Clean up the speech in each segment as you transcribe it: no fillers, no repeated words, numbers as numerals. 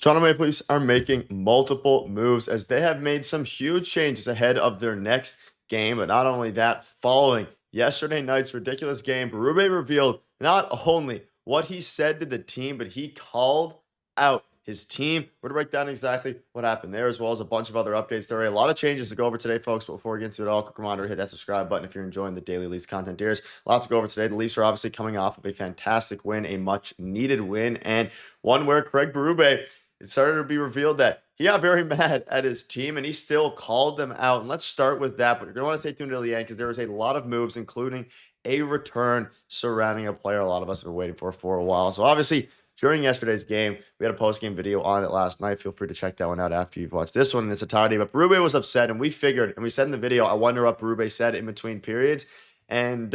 Toronto Maple Leafs are making multiple moves as they have made some huge changes ahead of their next game. But not only that, following yesterday night's ridiculous game, Berube revealed not only what he said to the team, but he called out his team. We're going to break down exactly what happened there, as well as a bunch of other updates. There are a lot of changes to go over today, folks. But before we get into it all, quick reminder to hit that subscribe button if you're enjoying the daily Leafs content. There's lots to go over today. The Leafs are obviously coming off of a fantastic win, a much needed win, and one where Craig Berube, it started to be revealed that he got very mad at his team and he still called them out. And let's start with that. But you're going to want to stay tuned until the end because there was a lot of moves, including a return surrounding a player a lot of us have been waiting for a while. So obviously, during yesterday's game, we had a post-game video on it last night. Feel free to check that one out after you've watched this one in its entirety. But Berube was upset, and we figured, and we said in the video, I wonder what Berube said in between periods. And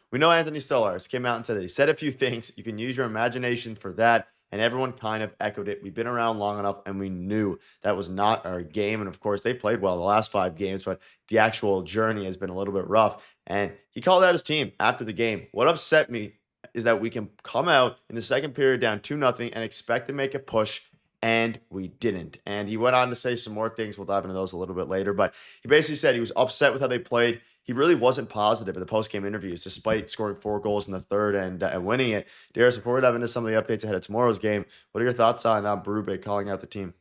we know Anthony Stolarz came out and said that he said a few things. You can use your imagination for that. And everyone kind of echoed it. We've been around long enough, and we knew that was not our game. And of course, they played well in the last 5 games, but the actual journey has been a little bit rough. And he called out his team after the game. What upset me is that we can come out in the second period down 2-0 and expect to make a push, and we didn't. And he went on to say some more things. We'll dive into those a little bit later. But he basically said he was upset with how they played. He really wasn't positive in the post-game interviews, despite scoring 4 goals in the third and winning it. Darius, before we dive into some of the updates ahead of tomorrow's game, what are your thoughts on Berube calling out the team?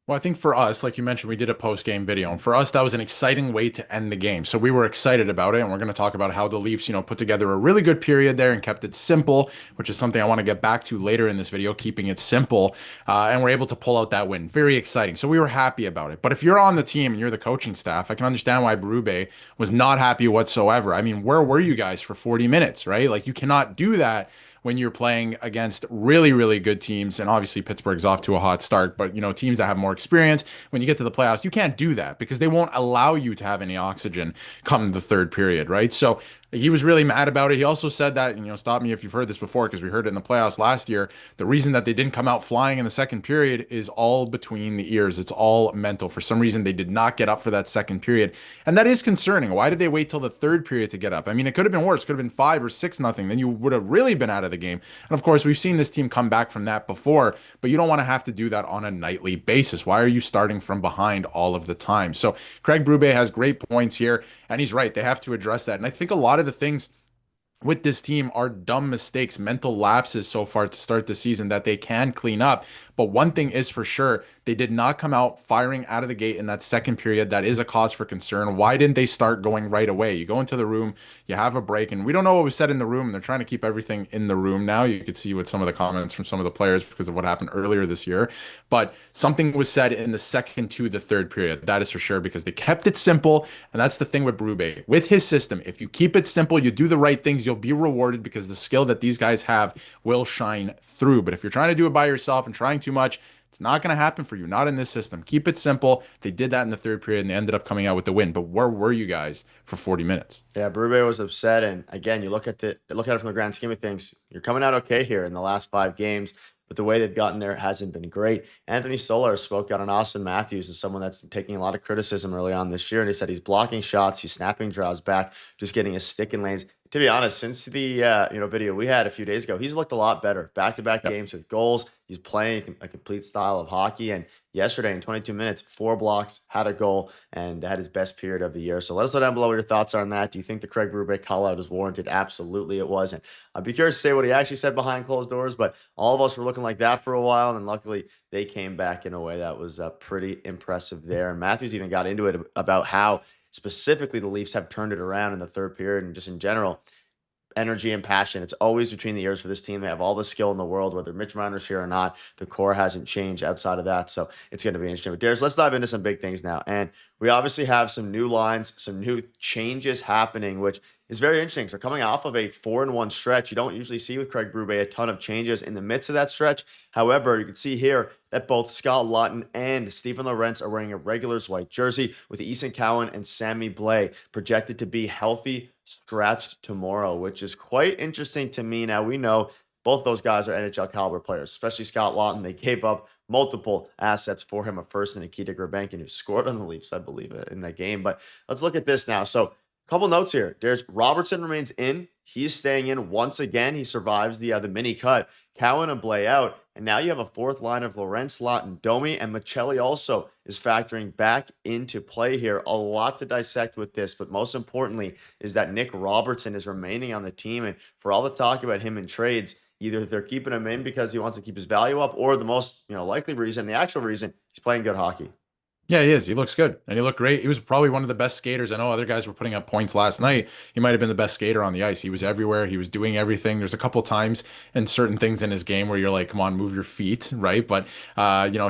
Well, I think for us, like you mentioned, we did a post-game video, and for us, that was an exciting way to end the game. So we were excited about it, and we're going to talk about how the Leafs, put together a really good period there and kept it simple, which is something I want to get back to later in this video, keeping it simple, and we're able to pull out that win. Very exciting. So we were happy about it. But if you're on the team and you're the coaching staff, I can understand why Berube was not happy whatsoever. I mean, where were you guys for 40 minutes, right? Like, you cannot do that when you're playing against really, really good teams. And obviously Pittsburgh's off to a hot start, but teams that have more experience, when you get to the playoffs, you can't do that because they won't allow you to have any oxygen come the third period, right? So he was really mad about it. He also said that, stop me if you've heard this before, because we heard it in the playoffs last year. The reason that they didn't come out flying in the second period is all between the ears. It's all mental. For some reason, they did not get up for that second period. And that is concerning. Why did they wait till the third period to get up? I mean, it could have been worse. It could have been 5 or 6-0. Then you would have really been out of the game. And of course, we've seen this team come back from that before, but you don't want to have to do that on a nightly basis. Why are you starting from behind all of the time? So Craig Berube has great points here, and he's right. They have to address that. And I think a lot of the things with this team are dumb mistakes, mental lapses so far to start the season that they can clean up. But one thing is for sure, they did not come out firing out of the gate in that second period. That is a cause for concern. Why didn't they start going right away? You go into the room, you have a break, and we don't know what was said in the room. And they're trying to keep everything in the room now. You could see with some of the comments from some of the players because of what happened earlier this year. But something was said in the second to the third period. That is for sure, because they kept it simple. And that's the thing with Berube. With his system, if you keep it simple, you do the right things, you'll be rewarded because the skill that these guys have will shine through. But if you're trying to do it by yourself and trying too much, it's not going to happen for you. Not in this system. Keep it simple. They did that in the third period and they ended up coming out with the win. But where were you guys for 40 minutes? Yeah, Berube was upset, and again, you look at it from the grand scheme of things. You're coming out okay here in the last 5 games, but the way they've gotten there hasn't been great. Anthony Stolarz spoke out on Austin Matthews as someone that's taking a lot of criticism early on this year, and he said he's blocking shots, he's snapping draws back, just getting his stick in lanes. To be honest, since the video we had a few days ago, he's looked a lot better. Back-to-back Yep. games with goals. He's playing a complete style of hockey. And yesterday, in 22 minutes, 4 blocks, had a goal, and had his best period of the year. So let us know down below what your thoughts are on that. Do you think the Craig Berube call-out is warranted? Absolutely, it was. And I'd be curious to say what he actually said behind closed doors. But all of us were looking like that for a while, and luckily they came back in a way that was pretty impressive there. And Matthews even got into it about how specifically the Leafs have turned it around in the third period and just in general. Energy and passion. It's always between the ears for this team. They have all the skill in the world, whether Mitch Marner's here or not. The core hasn't changed outside of that. So it's going to be interesting. But Darius, let's dive into some big things now. And we obviously have some new lines, some new changes happening, which is very interesting. So coming off of a 4-1 stretch, you don't usually see with Craig Berube a ton of changes in the midst of that stretch. However, you can see here that both Scott Laughton and Stephen Lorentz are wearing a regulars white jersey, with Eason Cowan and Sammy Blais projected to be healthy scratched tomorrow, which is quite interesting to me. Now, we know both those guys are NHL caliber players, especially Scott Laughton. They gave up multiple assets for him, a first and Nikita Grabenkin, who scored on the Leafs, I believe, in that game. But let's look at this now. So couple notes here. There's Robertson remains in. He's staying in once again. He survives the mini cut. Cowan and Blay out, and now you have a fourth line of Lawrence, Lawton, Domi, and Michelli also is factoring back into play here. A lot to dissect with this, but most importantly is that Nick Robertson is remaining on the team, and for all the talk about him in trades, either they're keeping him in because he wants to keep his value up, or the most likely reason, the actual reason, he's playing good hockey. Yeah, he is. He looks good and he looked great. He was probably one of the best skaters. I know other guys were putting up points last night. He might have been the best skater on the ice. He was everywhere. He was doing everything. There's a couple times and certain things in his game where you're like, come on, move your feet, right? But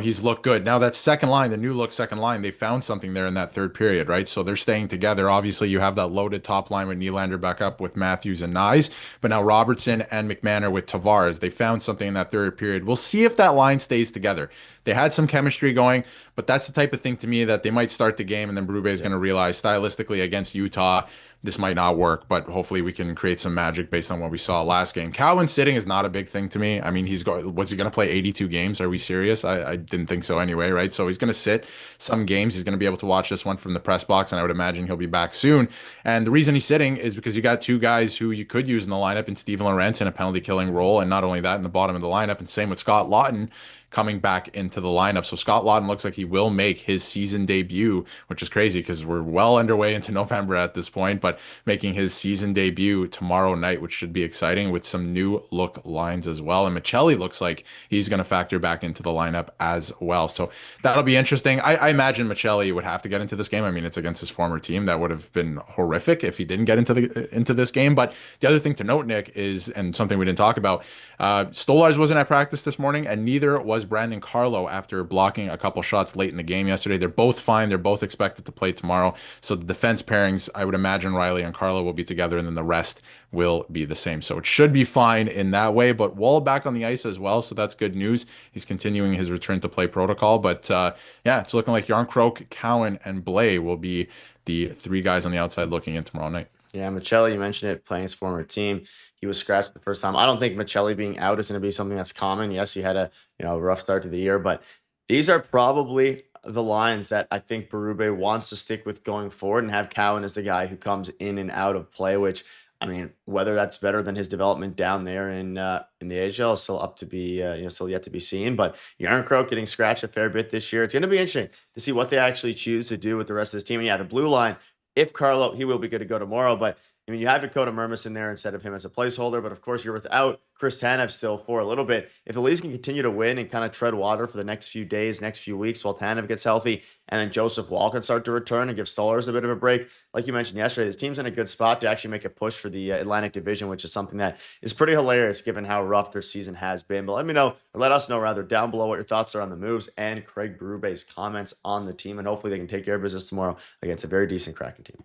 he's looked good. Now that second line, the new look second line, they found something there in that third period, right? So they're staying together. Obviously, you have that loaded top line with Nylander back up with Matthews and Nyes, but now Robertson and McMahon are with Tavares. They found something in that third period. We'll see if that line stays together. They had some chemistry going, but that's the type of thing to me that they might start the game and then Berube is going to realize stylistically against Utah, this might not work, but hopefully we can create some magic based on what we saw last game. Cowan sitting is not a big thing to me. I mean, was he going to play 82 games? Are we serious? I didn't think so anyway, right? So he's going to sit some games. He's going to be able to watch this one from the press box, and I would imagine he'll be back soon. And the reason he's sitting is because you got two guys who you could use in the lineup in Steven Lorentz in a penalty killing role, and not only that, in the bottom of the lineup, and same with Scott Lawton coming back into the lineup. So Scott Lawton looks like he will make his season debut, which is crazy because we're well underway into November at this point, but making his season debut tomorrow night, which should be exciting with some new look lines as well. And Michelli looks like he's going to factor back into the lineup as well. So that'll be interesting. I imagine Michelli would have to get into this game. I mean, it's against his former team. That would have been horrific if he didn't get into this game. But the other thing to note, Nick, is, and something we didn't talk about, Stolarz wasn't at practice this morning, and neither was Brandon Carlo after blocking a couple shots late in the game yesterday. They're both fine. They're both expected to play tomorrow. So the defense pairings, I would imagine Riley and Carlo will be together, and then the rest will be the same. So it should be fine in that way. But Wall back on the ice as well, so that's good news. He's continuing his return to play protocol. But it's looking like Yarncroke, Cowan, and Blay will be the three guys on the outside looking in tomorrow night. Yeah, Michelli, you mentioned it, playing his former team. He was scratched the first time. I don't think Michelli being out is going to be something that's common. Yes, he had a rough start to the year, but these are probably the lines that I think Berube wants to stick with going forward, and have Cowan as the guy who comes in and out of play, which, I mean, whether that's better than his development down there in the AHL is still up to be, still yet to be seen. But Yarncroke getting scratched a fair bit this year. It's going to be interesting to see what they actually choose to do with the rest of this team. And yeah, the blue line, if Carlo, he will be good to go tomorrow, but I mean, you have Dakota Mermis in there instead of him as a placeholder, but of course you're without Chris Tanev still for a little bit. If the Leafs can continue to win and kind of tread water for the next few days, next few weeks while Tanev gets healthy, and then Joseph Wall can start to return and give Stolarz a bit of a break, like you mentioned yesterday, this team's in a good spot to actually make a push for the Atlantic Division, which is something that is pretty hilarious given how rough their season has been. But let us know rather down below what your thoughts are on the moves and Craig Berube's comments on the team, and hopefully they can take care of business tomorrow against a very decent Kraken team.